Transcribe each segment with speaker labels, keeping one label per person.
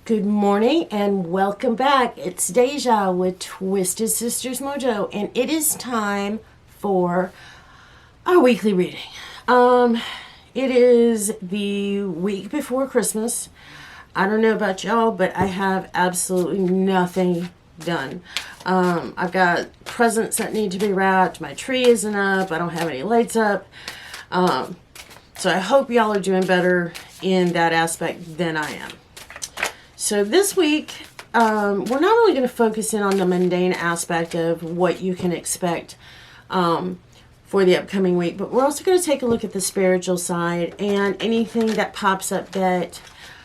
Speaker 1: Good morning and welcome back. It's Deja with Twisted Sisters Mojo, and it is time for our weekly reading. It is the week before Christmas. I don't know about y'all, but I have absolutely nothing done. I've got presents that need to be wrapped. My tree isn't up. I don't have any lights up. So I hope y'all are doing better in that aspect than I am. So this week, we're not only going to focus in on the mundane aspect of what you can expect for the upcoming week, but we're also going to take a look at the spiritual side and anything that pops up that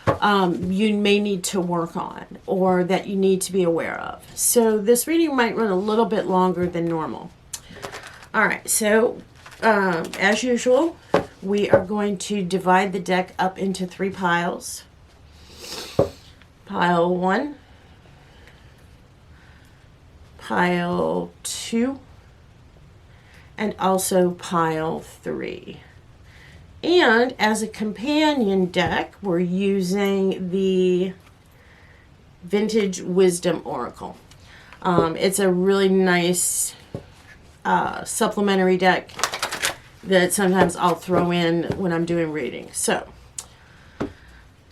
Speaker 1: you may need to work on or that you need to be aware of. So this reading might run a little bit longer than normal. All right, so as usual, we are going to divide the deck up into 3 piles. Pile 1, pile 2, and also pile 3. And as a companion deck, we're using the Vintage Wisdom Oracle. It's a really nice supplementary deck that sometimes I'll throw in when I'm doing readings. So,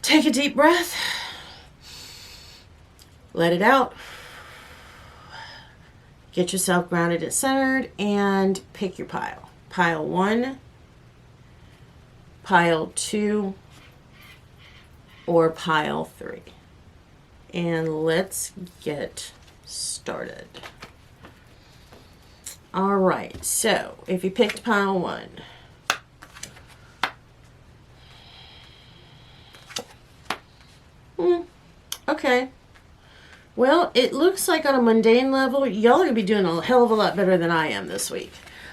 Speaker 1: take a deep breath. Let it out. Get yourself grounded and centered and pick your pile. Pile 1, pile 2, or pile 3. And let's get started. All right, so if you picked pile 1, okay. Well, it looks like on a mundane level, y'all are going to be doing a hell of a lot better than I am this week.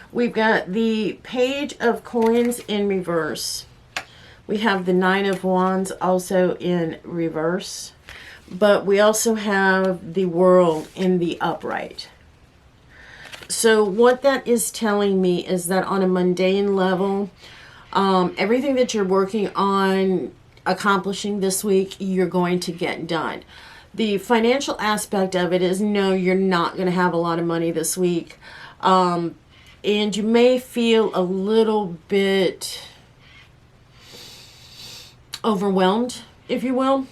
Speaker 1: We've got the Page of Coins in reverse. We have the 9 of Wands also in reverse. But we also have the World in the upright. So what that is telling me is that on a mundane level, everything that you're working on accomplishing this week, you're going to get done. The financial aspect of it is no, you're not going to have a lot of money this week. And you may feel a little bit overwhelmed, if you will.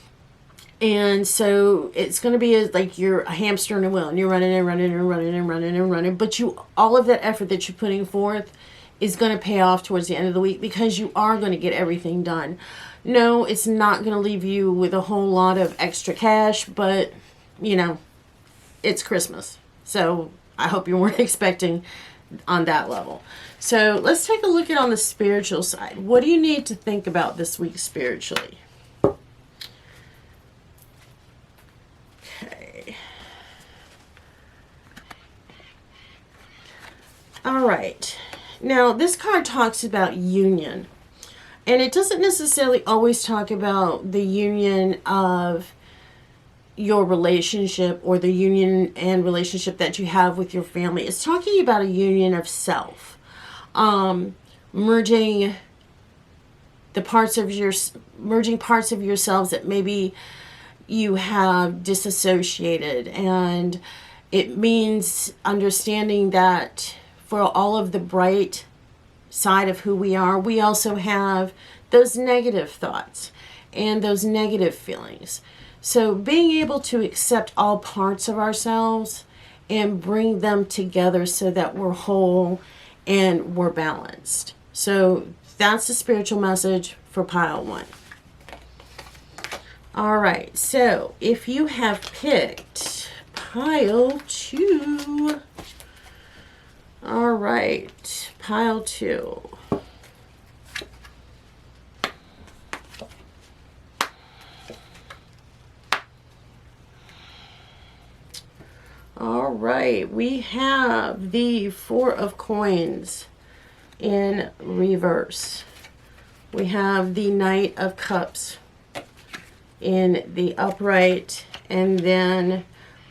Speaker 1: And so it's going to be like you're a hamster in a wheel and you're running and running and running and running and running. But all of that effort that you're putting forth is going to pay off towards the end of the week because you are going to get everything done. No, it's not going to leave you with a whole lot of extra cash, but, you know, it's Christmas. So I hope you weren't expecting on that level. So let's take a look at on the spiritual side. What do you need to think about this week spiritually? Okay. All right. Now, this card talks about union. And it doesn't necessarily always talk about the union of your relationship or the union and relationship that you have with your family. It's talking about a union of self. Merging parts of yourselves that maybe you have disassociated. And it means understanding that for all of the bright side of who we are, we also have those negative thoughts and those negative feelings. So being able to accept all parts of ourselves and bring them together so that we're whole and we're balanced. So that's the spiritual message for pile 1. All right, so if you have picked pile 2, all right, pile 2. All right, we have the 4 of Coins in reverse. We have the Knight of Cups in the upright, and then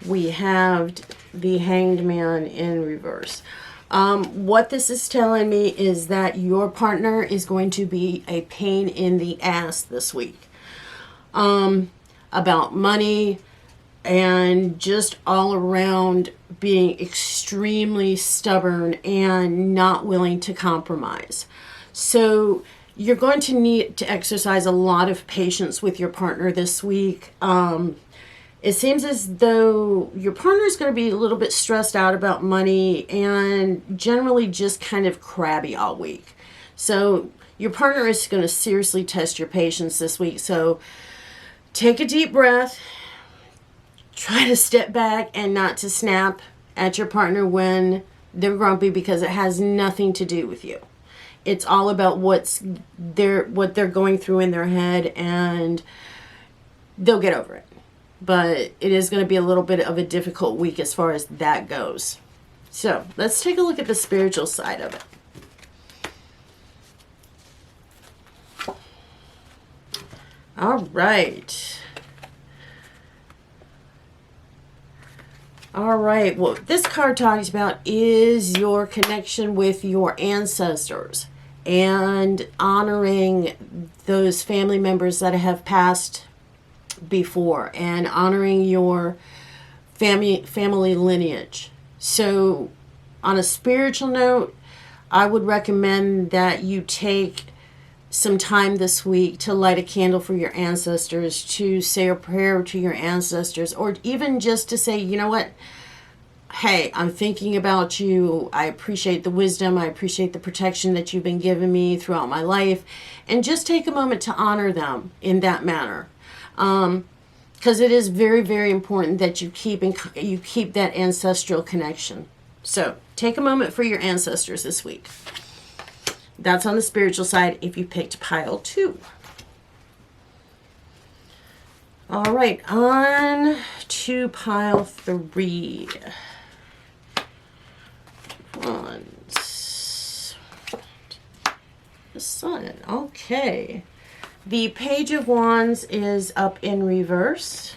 Speaker 1: we have the Hanged Man in reverse. What this is telling me is that your partner is going to be a pain in the ass this week. about money, and just all around being extremely stubborn and not willing to compromise. So you're going to need to exercise a lot of patience with your partner this week. It seems as though your partner is going to be a little bit stressed out about money and generally just kind of crabby all week. So your partner is going to seriously test your patience this week. So take a deep breath. Try to step back and not to snap at your partner when they're grumpy, because it has nothing to do with you. It's all about what they're going through in their head, and they'll get over it. But it is going to be a little bit of a difficult week as far as that goes. So let's take a look at the spiritual side of it. All right. All right, what this card talks about is your connection with your ancestors and honoring those family members that have passed before and honoring your family lineage. So on a spiritual note, I would recommend that you take some time this week to light a candle for your ancestors, to say a prayer to your ancestors, or even just to say, you know what, hey, I'm thinking about you. I appreciate the wisdom. I appreciate the protection that you've been giving me throughout my life. And just take a moment to honor them in that manner. Because it is very, very important that you keep that ancestral connection. So take a moment for your ancestors this week. That's on the spiritual side if you picked pile 2. All right, on to pile 3. The Sun. Okay. The Page of Wands is up in reverse.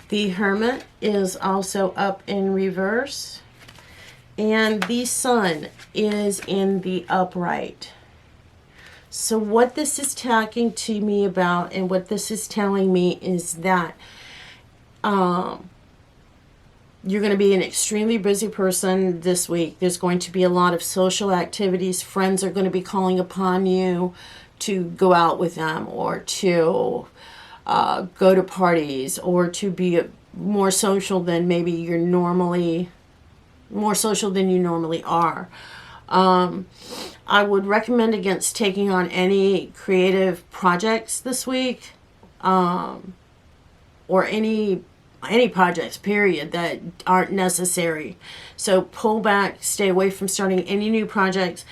Speaker 1: The Hermit is also up in reverse. And the Sun is in the upright. So what this is talking to me about, and what this is telling me, is that you're going to be an extremely busy person this week. There's going to be a lot of social activities. Friends are going to be calling upon you to go out with them, or to go to parties, or to be more social than maybe you're normally, more social than you normally are. I would recommend against taking on any creative projects this week, or any projects, period, that aren't necessary. So pull back, stay away from starting any new projects,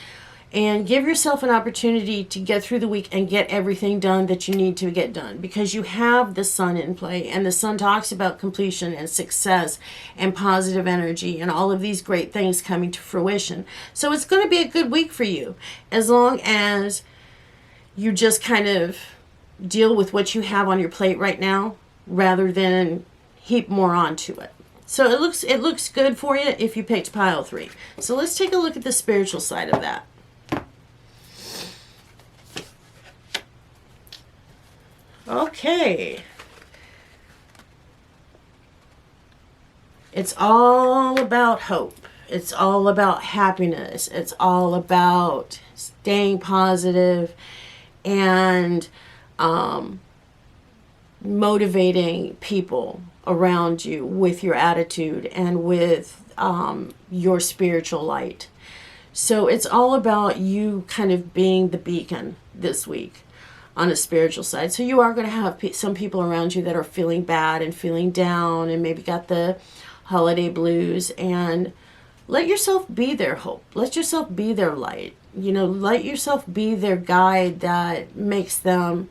Speaker 1: and give yourself an opportunity to get through the week and get everything done that you need to get done, because you have the Sun in play, and the Sun talks about completion and success and positive energy and all of these great things coming to fruition. So it's going to be a good week for you, as long as you just kind of deal with what you have on your plate right now, rather than heap more onto it. So it looks good for you if you picked pile 3. So let's take a look at the spiritual side of that. Okay. It's all about hope. It's all about happiness. It's all about staying positive and motivating people around you with your attitude and with your spiritual light. So it's all about you kind of being the beacon this week on a spiritual side. So you are going to have some people around you that are feeling bad and feeling down and maybe got the holiday blues, and let yourself be their hope. Let yourself be their light. You know, let yourself be their guide that makes them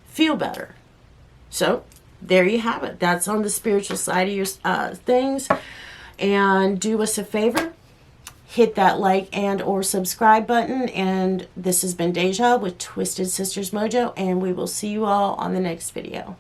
Speaker 1: feel better. So there you have it. That's on the spiritual side of your things. And do us a favor, hit that like and or subscribe button. And this has been Deja with Twisted Sisters Mojo, and we will see you all on the next video.